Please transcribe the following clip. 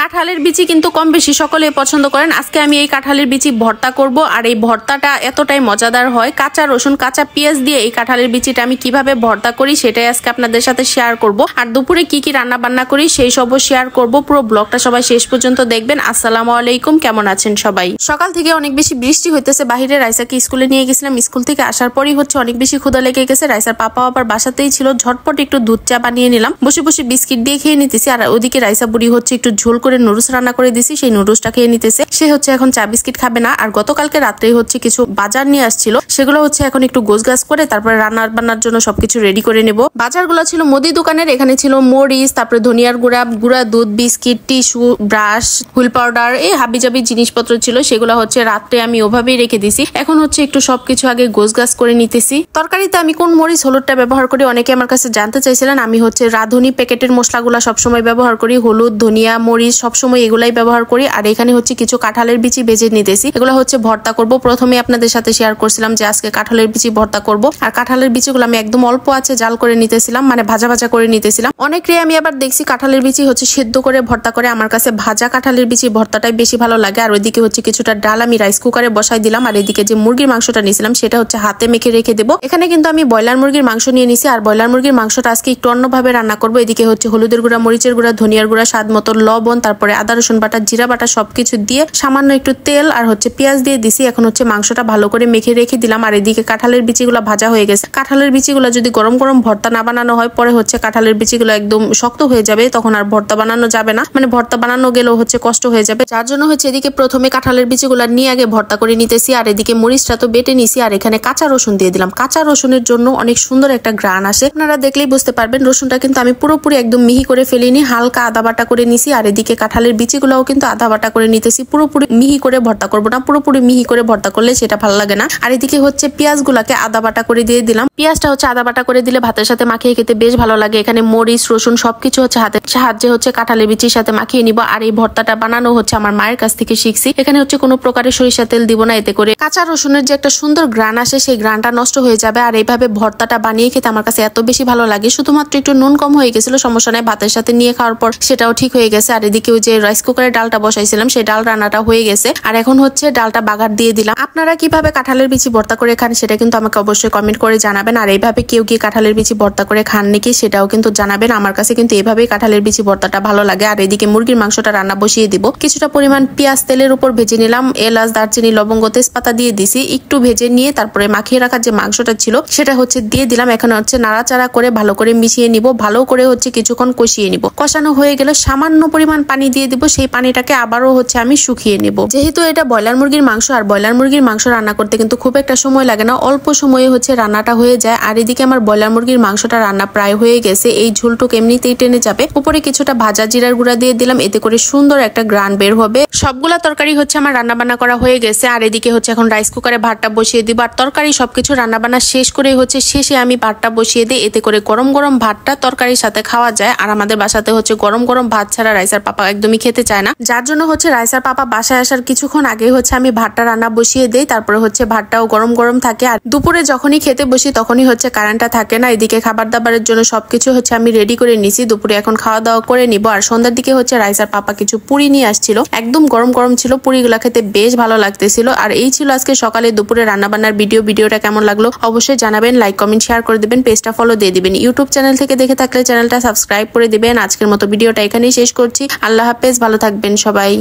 কাঁঠালের বিচি কিন্তু কম বেশি সকলে পছন্দ করেন। আজকে আমি এই কাঁঠালের বিচি ভর্তা করব, আর এই ভর্তাটা এতটাই মজাদার হয়। কাঁচা রসুন কাঁচা পেঁয়াজ দিয়ে এই কাঁঠালের বিচিটা আমি কিভাবে ভর্তা করি সেটাই আজকে আপনাদের সাথে শেয়ার করব। আর দুপুরে কি কি রান্না বান্না করি সেই সবও শেয়ার করব। পুরো ব্লগটা সবাই শেষ পর্যন্ত দেখবেন। আসসালামু আলাইকুম, কেমন আছেন সবাই? সকাল থেকে অনেক বেশি বৃষ্টি হইতেছে বাহিরে। রাইসাকে স্কুলে নিয়ে গেছিলাম, স্কুল থেকে আসার পরই অনেক বেশি ক্ষুধা লেগে গেছে। রাইসার পাপা আবার বাসাতেই ছিল, ঝটপট একটু দুধ চা বানিয়ে নিলাম। বসে বসে বিস্কিট দিয়ে খেয়ে নিতেছি। আর ওদিকে রাইসা বুড়ি একটু ঝোল করে নুডলস রান্না করে দিছি, সেই নুডলসটা খেয়ে নিতেছে। সে এখন চা বিস্কিট খাবে না। আর গতকালকে রাত্রে কিছু বাজার নিয়ে আসছিল, সেগুলো এখন একটু গোছগাছ করে তারপরে রান্না বান্নার জন্য সবকিছু রেডি করে নেব। বাজারগুলো ছিল মুদি দোকানের। এখানে ছিল মরিচ, তারপরে ধনিয়ার গুঁড়া দুধ, biscuit, tissue, brush, wheel powder, এই হাবিজাবি জিনিসপত্র ছিল। সেগুলো রাত্রে আমি ওভাবেই রেখে দিছি। এখন একটু সবকিছু আগে গোছগাছ করে নিতেছি। তরকারিতে আমি কোন মরিচ হলুদটা ব্যবহার করি অনেকে আমার কাছে জানতে চাইছিলেন। আমি রাঁধুনি প্যাকেটের মশলাগুলো সবসময় ব্যবহার করি। হলুদ, ধনিয়া, মরিচ সবসময় এগুলাই ব্যবহার করি। আর এখানে কিছু কাঁঠালের বিচি ভেজে নিতেছি। এগুলো ভর্তা করব। প্রথমে আপনাদের সাথে শেয়ার করছিলাম যে আজকে কাঁঠালের বিচি ভর্তা করব। আর কাঁঠালের বিচিগুলো আমি একদম অল্প আছে জাল করে নিতেছিলাম, মানে ভাজা ভাজা করে নিতেছিলাম। অনেকে আমি আবার দেখছি কাঁঠালের বিচি সেদ্ধ করে ভর্তা করে। আমার কাছে ভাজা কাঁঠালের বিচি ভর্তাটাই বেশি ভালো লাগে। আর ওইদিকে কিছুটা ডাল আমি রাইস কুকারে বসাই দিলাম। আর এদিকে যে মুরগির মাংসটা নিয়েছিলাম সেটা হাতে মেখে রেখে দেবো। এখানে কিন্তু আমি ব্রয়লার মুরগির মাংস নিয়ে নিছি। আর ব্রয়লার মুরগির মাংসটা আজকে একটু অন্যভাবে রান্না করবো। এদিকে হলুদের গুঁড়া, মরিচের গুঁড়া, ধনিয়ার গুঁড়া, স্বাদ মতো লবণ, তারপরে আদা রসুন বাটা, জিরা বাটা সবকিছু দিয়ে সামান্য একটু তেল আর পেঁয়াজ দিয়ে দিছি। এখন মাংসটা ভালো করে মেখে রেখে দিলাম। আর এদিকে কাঁঠালের বিচিগুলো ভাজা হয়ে গেছে। কাঁঠালের বিচিগুলো যদি গরম গরম ভর্তা না বানানো হয় পরে কাঁঠালের বিচিগুলো একদম শক্ত হয়ে যাবে, তখন আর ভর্তা বানানো যাবে না। মানে ভর্তা বানানো গেলেও কষ্ট হয়ে যাবে। যার জন্য এদিকে প্রথমে কাঁঠালের বিচিগুলো নিয়ে আগে ভর্তা করে নিতেছি। আর এদিকে মরিচটা তো বেটে নিছি। আর এখানে কাঁচা রসুন দিয়ে দিলাম। কাঁচা রসুনের জন্য অনেক সুন্দর একটা ঘ্রাণ আসে, আপনারা দেখলেই বুঝতে পারবেন। রসুনটা কিন্তু আমি পুরোপুরি একদম মিহি করে ফেলিনি, হালকা আদা বাটা করে নিছি। আর এদিকে কাঁঠালের বিচিগুলোও কিন্তু আদা বাটা করে নিতেছি। পুরোপুরি মিহি করে ভর্তা করবো না, পুরোপুরি মিহি করে ভর্তা করলে সেটা ভালো লাগে না। আর এদিকে পেঁয়াজ গুলাকে আদা বাটা করে দিয়ে দিলাম। পেঁয়াজটা আদা বাটা করে দিলে ভাতের সাথে মাখিয়ে খেতে বেশ ভালো লাগে। এখানে মরিচ, রসুন সবকিছু হাতের সাহায্যে কাঁঠালের বিচির সাথে মাখিয়ে নিব। আর এই ভর্তাটা বানানো আমার মায়ের কাছ থেকে শিখছি। এখানে কোনো প্রকারের সরিষা তেল দিব না, এতে করে কাঁচা রসুনের যে একটা সুন্দর ঘ্রাণ আসে সেই ঘ্রাণটা নষ্ট হয়ে যাবে। আর এইভাবে ভর্তাটা বানিয়ে খেতে আমার কাছে এত বেশি ভালো লাগে। শুধুমাত্র একটু নুন কম হয়ে গেছিল, সমস্যা নাই, ভাতের সাথে নিয়ে খাওয়ার পর সেটাও ঠিক হয়ে গেছে। আর এদিকে যে রাইস কুকারে ডালটা বসাইছিলাম সেই ডাল রান্নাটা হয়ে গেছে। আর এখন ডালটা বাগার দিয়ে দিলাম। আপনারা কিভাবে কাঁঠালের বিচি ভর্তা করে খান সেটা কিন্তু আমাকে অবশ্যই কমেন্ট করে জানাবেন। আর এইভাবে কেউ কি কাঁঠালের বিচি ভর্তা করে খান নাকি সেটাও কিন্তু জানাবেন। আমার কাছে কিন্তু এইভাবেই কাঁঠালের বিচি ভর্তাটা ভালো লাগে। আর এদিকে মুরগির মাংসটা রান্না বসিয়ে দিব। কিছুটা পরিমাণ পেঁয়াজ তেলের উপর ভেজে নিলাম। এলাচ, দারচিনি, লবঙ্গ, তেজপাতা দিয়ে দিছি। একটু ভেজে নিয়ে তারপরে মাখিয়ে রাখার যে মাংসটা ছিল সেটা দিয়ে দিলাম। এখন নাড়াচাড়া করে ভালো করে মিশিয়ে নিব। ভালো করে কিছুক্ষণ কষিয়ে নিব। কষানো হয়ে গেলে সামান্য পরিমাণ পানি দিয়ে দিব। সেই পানিটাকে আবারও আমি শুকিয়ে নিব। যেহেতু এটা ব্রয়লার মুরগির মাংস, আর ব্রয়লার মুরগির মাংস রান্না করতে কিন্তু খুব একটা সময় লাগে না, অল্প সময়ে রান্নাটা হয়ে যায়। আর এদিকে আমার ব্রয়লার মুরগির মাংসটা রান্না প্রায় হয়ে গেছে। এই ঝোলটুক এমনিতেই টেনে যাবে। উপরে কিছুটা ভাজা জিরার গুঁড়া দিয়ে দিলাম, এতে করে সুন্দর একটা ঘ্রাণ বের হবে। সবগুলা তরকারি আমার রান্না বান্না করা হয়ে গেছে। আর এদিকে এখন রাইস কুকারে ভাতটা বসিয়ে দিব। আর তরকারি সবকিছু রান্না বান্না শেষ করে শেষে আমি ভাতটা বসিয়ে দিই। এতে করে গরম গরম ভাতটা তরকারির সাথে খাওয়া যায়। আর আমাদের বাসাতে গরম গরম ভাত ছাড়া রাইসার পাপা একদমই খেতে চায় না। যার জন্য রাইসার পাপা বাসায় আসার কিছুক্ষণ আগে আমি ভাতটা রান্না বসিয়ে দেই। তারপরে ভাতটাও গরম গরম থাকে। আর দুপুরে যখনই খেতে বসি তখনই কারেন্টটা থাকে না। এদিকে খাবার দাবারের জন্য সবকিছু আমি রেডি করে নিছি। দুপুরে এখন খাওয়া দাওয়া করে নিব। আর সন্ধ্যার দিকে রাইসার পাপা কিছু পুরি নিয়ে আসছিল, একদম গরম গরম ছিল। পুরিগুলা খেতে বেশ ভালো লাগতেছিল। আর এই ছিল আজকে সকালে দুপুরে রান্না বান্নার ভিডিওটা কেমন লাগলো অবশ্যই জানাবেন। লাইক, কমেন্ট, শেয়ার করে দিবেন। পেজটা ফলো দিয়ে দিবেন। ইউটিউব চ্যানেল থেকে দেখে থাকলে চ্যানেলটা সাবস্ক্রাইব করে দিবেন। আজকের মতো ভিডিওটা এখানেই শেষ করছি। আল্লাহ হাফেজ, ভালো থাকবেন সবাই।